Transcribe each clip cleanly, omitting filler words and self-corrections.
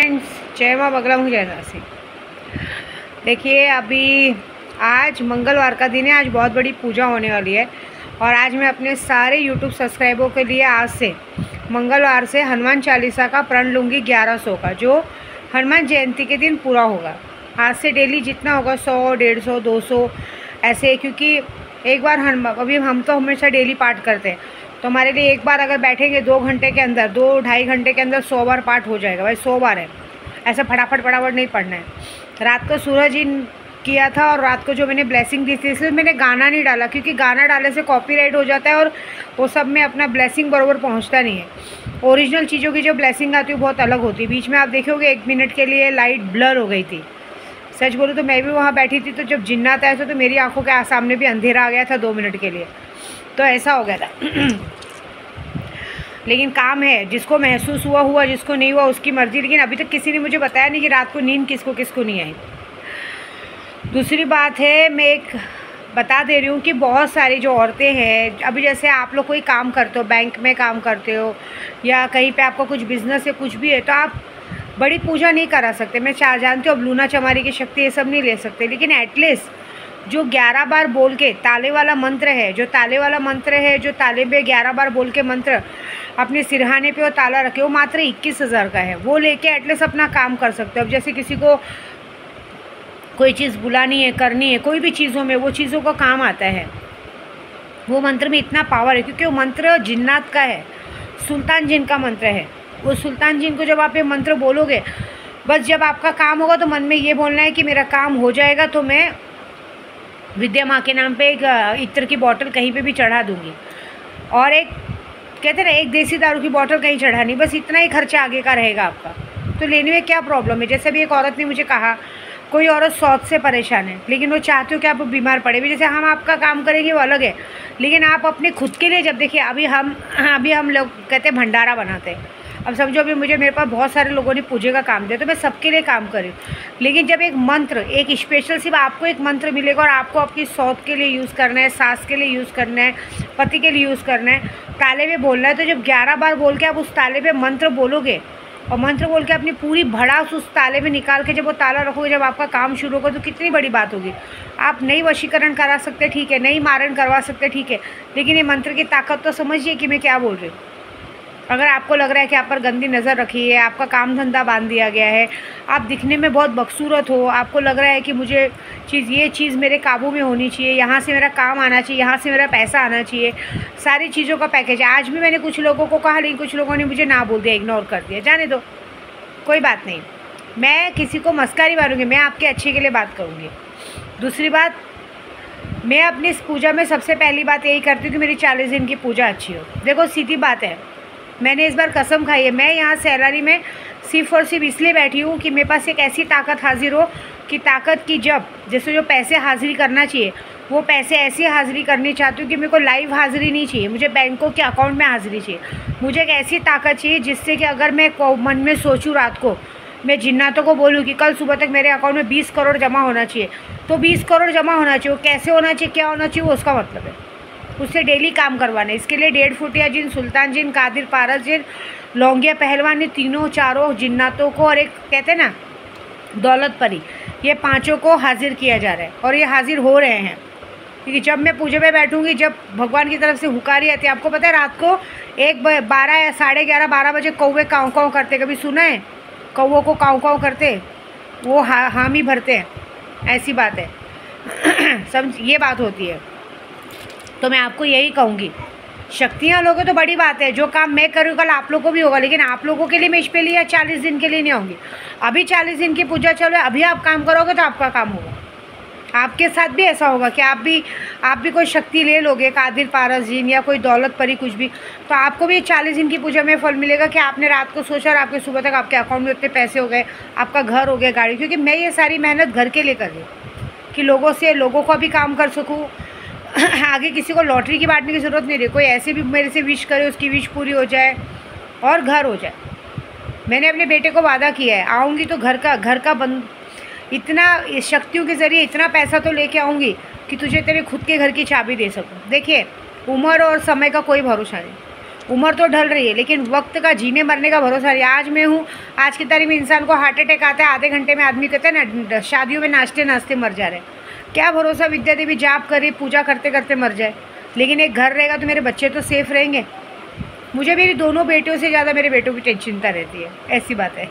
Friends, जय माँ बगला हूँ जय दासी। देखिए, अभी आज मंगलवार का दिन है। आज बहुत बड़ी पूजा होने वाली है और आज मैं अपने सारे यूट्यूब सब्सक्राइबरों के लिए आज से मंगलवार से हनुमान चालीसा का प्रण लूँगी 1100 का, जो हनुमान जयंती के दिन पूरा होगा। आज से डेली जितना होगा 100, 150, 200 ऐसे, क्योंकि एक बार अभी हम तो हमेशा डेली पाठ करते हैं, तो हमारे लिए एक बार अगर बैठेंगे 2 घंटे के अंदर, 2-2.5 घंटे के अंदर 100 बार पाठ हो जाएगा। भाई 100 बार है, ऐसा फटाफट नहीं पढ़ना है। रात को सूरज इन किया था और रात को जो मैंने ब्लेसिंग दी थी, इसलिए मैंने गाना नहीं डाला, क्योंकि गाना डालने से कॉपीराइट हो जाता है और वो सब में अपना ब्लेसिंग बराबर पहुंचता नहीं है। ओरिजिनल चीज़ों की जो ब्लेसिंग आती है वो बहुत अलग होती है। बीच में आप देखोगे 1 मिनट के लिए लाइट ब्लर हो गई थी। सच बोलूँ तो मैं भी वहाँ बैठी थी, तो जब जिन्नात आया था तो मेरी आंखों के सामने भी अंधेरा आ गया था 2 मिनट के लिए, तो ऐसा हो गया था। लेकिन काम है, जिसको महसूस हुआ, जिसको नहीं हुआ उसकी मर्ज़ी। लेकिन अभी तक किसी ने मुझे बताया नहीं कि रात को नींद किसको किसको नहीं आई। दूसरी बात है, मैं एक बता दे रही हूँ कि बहुत सारी जो औरतें हैं, अभी जैसे आप लोग कोई काम करते हो, बैंक में काम करते हो या कहीं पे आपका कुछ बिज़नेस है, कुछ भी है, तो आप बड़ी पूजा नहीं करा सकते। मैं जानती हूँ अब लूना चमारी की शक्ति ये सब नहीं ले सकते, लेकिन एटलीस्ट जो 11 बार बोल के ताले वाला मंत्र है, जो ताले पे 11 बार बोल के मंत्र अपने सिरहाने पे वो ताला रखे, वो मात्र 21,000 का है। वो लेके एटलीस्ट अपना काम कर सकते हो। अब जैसे किसी को कोई चीज़ बुलानी है, करनी है, कोई भी चीज़ों में, वो चीज़ों का काम आता है। वो मंत्र में इतना पावर है, क्योंकि वो मंत्र जिन्नात का है, सुल्तान जिन का मंत्र है। वो सुल्तान जिन को जब आप ये मंत्र बोलोगे, बस जब आपका काम होगा तो मन में ये बोलना है कि मेरा काम हो जाएगा तो मैं विद्या माँ के नाम पे एक इत्र की बोतल कहीं पे भी चढ़ा दूँगी, और एक कहते हैं ना, एक देसी दारू की बोतल कहीं चढ़ानी, बस इतना ही खर्चा आगे का रहेगा आपका। तो लेने में क्या प्रॉब्लम है। जैसे भी एक औरत ने मुझे कहा, कोई औरत शौच से परेशान है, लेकिन वो चाहती हो कि आप बीमार पड़े भी, जैसे हम आपका काम करेंगे वो अलग है, लेकिन आप अपने खुद के लिए, जब देखिए अभी हम लोग कहते हैं भंडारा बनाते हैं। अब समझो, अभी मेरे पास बहुत सारे लोगों ने पूजे का काम दिया, तो मैं सबके लिए काम करी। लेकिन जब एक मंत्र, एक स्पेशल सिर्फ आपको एक मंत्र मिलेगा और आपको आपकी सौत के लिए यूज़ करना है, सास के लिए यूज़ करना है, पति के लिए यूज़ करना है, ताले में बोलना है, तो जब 11 बार बोल के आप उस ताले पे मंत्र बोलोगे और मंत्र बोल के अपनी पूरी भड़ास उस ताले में निकाल के जब वो ताला रखोगे, जब आपका काम शुरू होगा, तो कितनी बड़ी बात होगी। आप नहीं वशीकरण करा सकते, ठीक है, नहीं मारण करवा सकते, ठीक है, लेकिन ये मंत्र की ताकत तो समझिए कि मैं क्या बोल रही हूँ। अगर आपको लग रहा है कि आप पर गंदी नज़र रखी है, आपका काम धंधा बांध दिया गया है, आप दिखने में बहुत बदसूरत हो, आपको लग रहा है कि मुझे ये चीज़ मेरे काबू में होनी चाहिए, यहाँ से मेरा काम आना चाहिए, यहाँ से मेरा पैसा आना चाहिए, सारी चीज़ों का पैकेज। आज भी मैंने कुछ लोगों को कहा, लेकिन कुछ लोगों ने मुझे ना बोल दिया, इग्नोर कर दिया। जाने दो, कोई बात नहीं। मैं किसी को मस्करी मारूँगी, मैं आपके अच्छे के लिए बात करूँगी। दूसरी बात, मैं अपनी इस पूजा में सबसे पहली बात यही करती हूँ कि मेरी 40 दिन की पूजा अच्छी हो। देखो, सीधी बात है, मैंने इस बार कसम खाई है, मैं यहाँ सैलारी में सिर्फ़ और सिर्फ इसलिए बैठी हूँ कि मेरे पास एक ऐसी ताकत हाजिर हो कि ताकत की जब जैसे जो पैसे हाजिरी करना चाहिए, वो पैसे ऐसी हाजिरी करनी चाहती हूँ कि मेरे को लाइव हाजिरी नहीं चाहिए, मुझे बैंकों के अकाउंट में हाजिरी चाहिए। मुझे एक ऐसी ताकत चाहिए जिससे कि अगर मैं मन में सोचूँ रात को, मैं जिन्नातों को बोलूँ कि कल सुबह तक मेरे अकाउंट में 20 करोड़ जमा होना चाहिए, तो 20 करोड़ जमा होना चाहिए। वो कैसे होना चाहिए, क्या होना चाहिए, वो उसका मतलब है। उससे डेली काम करवाना है। इसके लिए 1.5 फुटिया जिन, सुल्तान जिन, कादिर पारस जिन, लौंगिया पहलवान ने तीनों चारों जिन्नातों को, और एक कहते हैं ना दौलत परी, ये 5 को हाजिर किया जा रहा है और ये हाजिर हो रहे हैं। क्योंकि जब मैं पूजा में बैठूंगी, जब भगवान की तरफ से हुकारी आती है, आपको पता है रात को 12 या 11:30-12 बजे कौवे काँव काँव करते, कभी सुना है कौवों को काँव काँव करते? वो हामी भरते हैं, ऐसी बात है। समझ, ये बात होती है। तो मैं आपको यही कहूँगी, शक्तियाँ लोगे तो बड़ी बात है, जो काम मैं करूँ कल आप लोगों को भी होगा, लेकिन आप लोगों के लिए मैं इस पे लिए 40 दिन के लिए नहीं आऊँगी। अभी 40 दिन की पूजा चलो, अभी आप काम करोगे तो आपका काम होगा। आपके साथ भी ऐसा होगा कि आप भी कोई शक्ति ले लोगे, कादिर पारस जिन या कोई दौलत परी कुछ भी, तो आपको भी 40 दिन की पूजा में फल मिलेगा कि आपने रात को सोचा और आपके सुबह तक आपके अकाउंट में उतने पैसे हो गए, आपका घर हो गया, गाड़ी। क्योंकि मैं ये सारी मेहनत घर के लिए कर रही हूँ कि लोगों को भी काम कर सकूँ। आगे किसी को लॉटरी की बांटने की ज़रूरत नहीं रही, कोई ऐसे भी मेरे से विश करे, उसकी विश पूरी हो जाए और घर हो जाए। मैंने अपने बेटे को वादा किया है, आऊँगी तो घर का इतना शक्तियों के ज़रिए इतना पैसा तो लेके आऊँगी कि तुझे तेरे खुद के घर की चाबी दे सकूँ। देखिए, उम्र और समय का कोई भरोसा नहीं। उम्र तो ढल रही है, लेकिन वक्त का जीने मरने का भरोसा नहीं। आज मैं हूँ, आज की तारीख में इंसान को हार्ट अटैक आता है, आधे घंटे में आदमी कहते हैं ना, शादियों में नाचते नाचते मर जा रहे हैं। क्या भरोसा विद्या देवी जाप करे, पूजा करते करते मर जाए। लेकिन एक घर रहेगा तो मेरे बच्चे तो सेफ रहेंगे। मुझे मेरी दोनों बेटियों से ज़्यादा मेरे बेटों की चिंता रहती है, ऐसी बात है।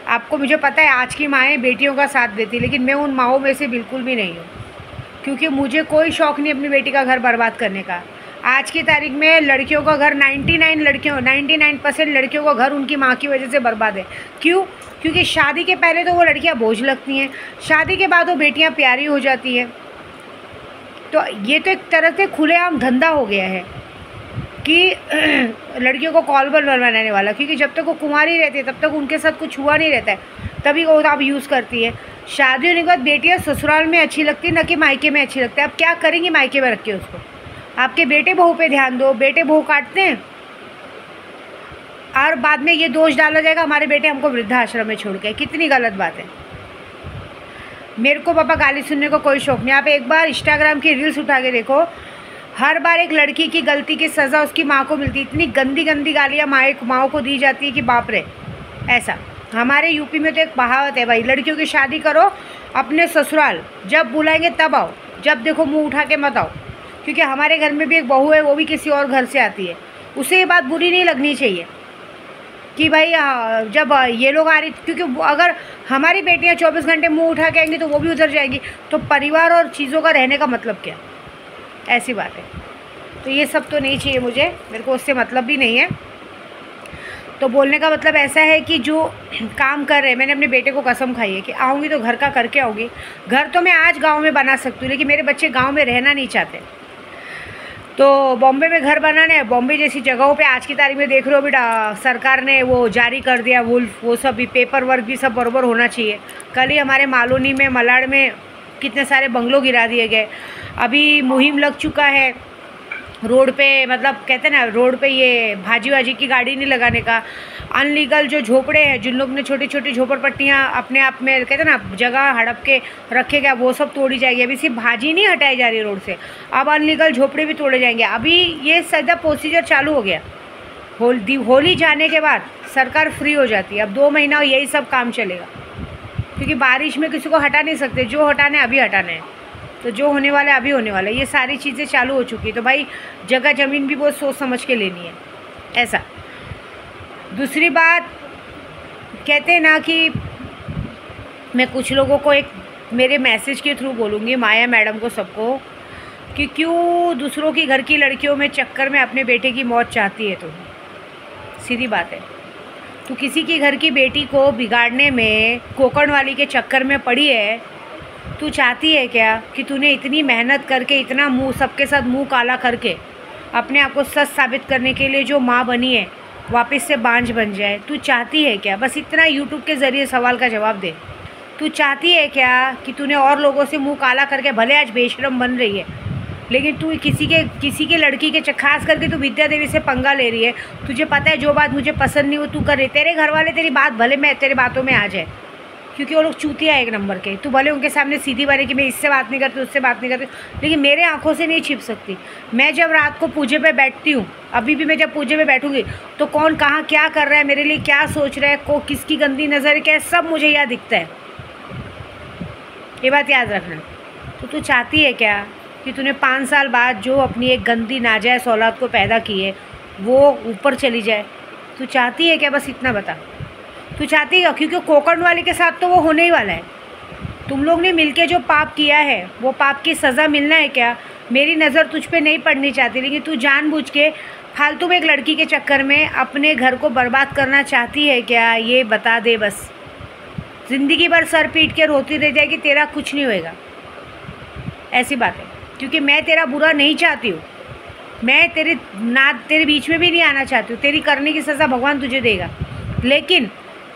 आपको मुझे पता है आज की माएँ बेटियों का साथ देती, लेकिन मैं उन माँओं में से बिल्कुल भी नहीं हूँ, क्योंकि मुझे कोई शौक़ नहीं अपनी बेटी का घर बर्बाद करने का। आज की तारीख में लड़कियों का घर 99% लड़कियों का घर उनकी माँ की वजह से बर्बाद है। क्यों? क्योंकि शादी के पहले तो वो लड़कियाँ बोझ लगती हैं, शादी के बाद वो बेटियाँ प्यारी हो जाती हैं। तो ये तो एक तरह से खुलेआम धंधा हो गया है कि लड़कियों को कॉलबल बनाने वाला, क्योंकि जब तक वो कुंवारी रहती है तब तक उनके साथ कुछ हुआ नहीं रहता है, तभी वो आप यूज़ करती है। शादी होने के बाद बेटियाँ ससुराल में अच्छी लगती है, न कि मायके में अच्छी लगती है। अब क्या करेंगी मायके में रख के उसको? आपके बेटे बहू पे ध्यान दो, बेटे बहू काटते हैं और बाद में ये दोष डाला जाएगा हमारे बेटे हमको वृद्धाश्रम में छोड़ के। कितनी गलत बात है। मेरे को पापा गाली सुनने को कोई शौक नहीं। आप एक बार इंस्टाग्राम की रील्स उठा के देखो, हर बार एक लड़की की गलती की सज़ा उसकी माँ को मिलती। इतनी गंदी गंदी गालियाँ माँ को दी जाती है कि बाप रे। ऐसा हमारे यूपी में तो एक कहावत है भाई, लड़कियों की शादी करो अपने ससुराल, जब बुलाएंगे तब आओ, जब देखो मुंह उठा के मत आओ। क्योंकि हमारे घर में भी एक बहू है, वो भी किसी और घर से आती है, उसे ये बात बुरी नहीं लगनी चाहिए कि भाई जब ये लोग आ रही, क्योंकि अगर हमारी बेटियां 24 घंटे मुंह उठा के आएंगी तो वो भी उधर जाएंगी, तो परिवार और चीज़ों का रहने का मतलब क्या? ऐसी बात है। तो ये सब तो नहीं चाहिए मुझे, मेरे को उससे मतलब भी नहीं है। तो बोलने का मतलब ऐसा है कि जो काम कर रहे हैं, मैंने अपने बेटे को कसम खाई है कि आऊँगी तो घर का करके आऊँगी। घर तो मैं आज गाँव में बना सकती हूँ, लेकिन मेरे बच्चे गाँव में रहना नहीं चाहते। तो बॉम्बे में घर बनाना है। बॉम्बे जैसी जगहों पे आज की तारीख में देख रहे हो बेटा, सरकार ने वो जारी कर दिया वुल्फ, वो सब भी पेपर वर्क भी सब बराबर होना चाहिए। कल ही हमारे मालोनी में, मलाड में कितने सारे बंगलों गिरा दिए गए। अभी मुहिम लग चुका है रोड पे, मतलब कहते हैं ना रोड पे ये भाजी वाजी की गाड़ी नहीं लगाने का। अनलीगल जो झोपड़े हैं, जिन लोग ने छोटी छोटी झोपड़पट्टियाँ अपने आप में कहते हैं ना जगह हड़प के रखे गया, वो सब तोड़ी जाएगी। अभी सिर्फ भाजी नहीं हटाई जा रही रोड से, अब अनलीगल झोपड़े भी तोड़े जाएंगे। अभी ये सीधा प्रोसीजर चालू हो गया। होली जाने के बाद सरकार फ्री हो जाती है। अब 2 महीना यही सब काम चलेगा, क्योंकि बारिश में किसी को हटा नहीं सकते। जो हटाने अभी हटाने हैं, तो जो होने वाला है अभी होने वाला है। ये सारी चीज़ें चालू हो चुकी है, तो भाई जगह ज़मीन भी बहुत सोच समझ के लेनी है। ऐसा दूसरी बात कहते हैं ना कि मैं कुछ लोगों को एक मेरे मैसेज के थ्रू बोलूँगी, माया मैडम को, सबको, कि क्यों दूसरों की घर की लड़कियों में चक्कर में अपने बेटे की मौत चाहती है। तो सीधी बात है, तो किसी की घर की बेटी को बिगाड़ने में कोकण वाली के चक्कर में पड़ी है। तू चाहती है क्या कि तूने इतनी मेहनत करके, इतना मुंह सबके साथ मुंह काला करके अपने आप को सच साबित करने के लिए जो माँ बनी है वापस से बांझ बन जाए? तू चाहती है क्या? बस इतना यूट्यूब के ज़रिए सवाल का जवाब दे। तू चाहती है क्या कि तूने और लोगों से मुंह काला करके, भले आज बेशरम बन रही है, लेकिन तू किसी के लड़की के खास करके तू विद्या देवी से पंगा ले रही है। तुझे पता है जो बात मुझे पसंद नहीं वो तू कर रही। तेरे घर वाले तेरी बात भले मैं तेरे बातों में आ जाए, क्योंकि वो लोग चूतिया एक नंबर के। तू भले उनके सामने सीधी बने कि मैं इससे बात नहीं करती, उससे बात नहीं करती, लेकिन मेरे आंखों से नहीं छिप सकती। मैं जब रात को पूजे पे बैठती हूँ, अभी भी मैं जब पूजे पे बैठूंगी तो कौन कहाँ क्या कर रहा है, मेरे लिए क्या सोच रहा है, किसकी गंदी नज़र क्या है, सब मुझे यहाँ दिखता है। ये बात याद रखना। तो तू चाहती है क्या कि तूने 5 साल बाद जो अपनी एक गंदी नाजायज़ औलाद को पैदा की है वो ऊपर चली जाए? तू चाहती है क्या? बस इतना बता। तू चाहती है? क्योंकि कोकण वाले के साथ तो वो होने ही वाला है। तुम लोग ने मिलके जो पाप किया है वो पाप की सज़ा मिलना है क्या? मेरी नज़र तुझ पे नहीं पड़नी चाहती, लेकिन तू जानबूझ के फालतू में एक लड़की के चक्कर में अपने घर को बर्बाद करना चाहती है क्या? ये बता दे बस। ज़िंदगी भर सर पीट के रोती रह जाएगी, तेरा कुछ नहीं होएगा। ऐसी बात है, क्योंकि मैं तेरा बुरा नहीं चाहती हूँ। मैं तेरे बीच में भी नहीं आना चाहती हूँ। तेरी करने की सज़ा भगवान तुझे देगा, लेकिन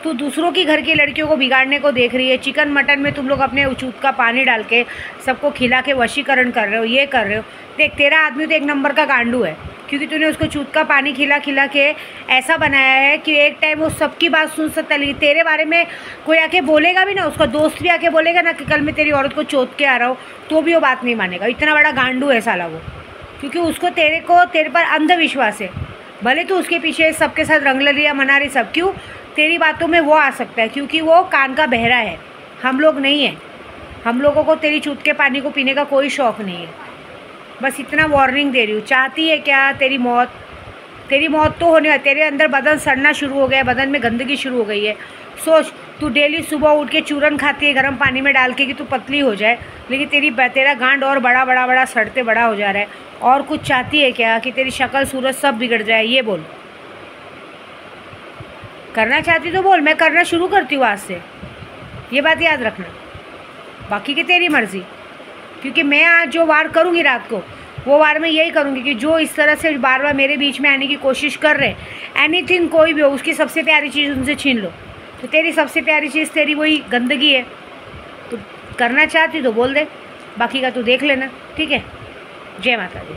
तू दूसरों की घर की लड़कियों को बिगाड़ने को देख रही है। चिकन मटन में तुम लोग अपने उचूत का पानी डाल के सबको खिला के वशीकरण कर रहे हो, ये कर रहे हो। देख, तेरा आदमी तो एक नंबर का गांडू है, क्योंकि तूने उसको चूत का पानी खिला के ऐसा बनाया है कि एक टाइम वो सबकी बात सुन सकता। लेकिन तेरे बारे में कोई आके बोलेगा भी ना, उसका दोस्त भी आके बोलेगा ना कि कल मैं तेरी औरत को चोत के आ रहा हूँ, तो भी वो बात नहीं मानेगा। इतना बड़ा गांडू है साला वो, क्योंकि उसको तेरे पर अंधविश्वास है। भले तो उसके पीछे सबके साथ रंग लिया मना रही सब, क्यों? तेरी बातों में वो आ सकता है क्योंकि वो कान का बहरा है, हम लोग नहीं है। हम लोगों को तेरी चूत के पानी को पीने का कोई शौक़ नहीं है। बस इतना वार्निंग दे रही हूँ। चाहती है क्या तेरी मौत? तेरी मौत तो होने, तेरे अंदर बदन सड़ना शुरू हो गया है, बदन में गंदगी शुरू हो गई है। सोच, तू डेली सुबह उठ के चूरन खाती है गर्म पानी में डाल के कि तू पतली हो जाए, लेकिन तेरा गांड और बड़ा सड़ते बड़ा हो जा रहा है। और कुछ चाहती है क्या कि तेरी शक्ल सूरत सब बिगड़ जाए? ये बोल। करना चाहती तो बोल, मैं करना शुरू करती हूँ आज से, ये बात याद रखना। बाकी की तेरी मर्ज़ी, क्योंकि मैं आज जो वार करूँगी रात को, वो वार में यही करूँगी कि जो इस तरह से बार बार मेरे बीच में आने की कोशिश कर रहे, एनीथिंग कोई भी हो, उसकी सबसे प्यारी चीज़ उनसे छीन लो। तो तेरी सबसे प्यारी चीज़ तेरी वही गंदगी है। तो करना चाहती तो बोल दे, बाकी का तू देख लेना, ठीक है? जय माता दी।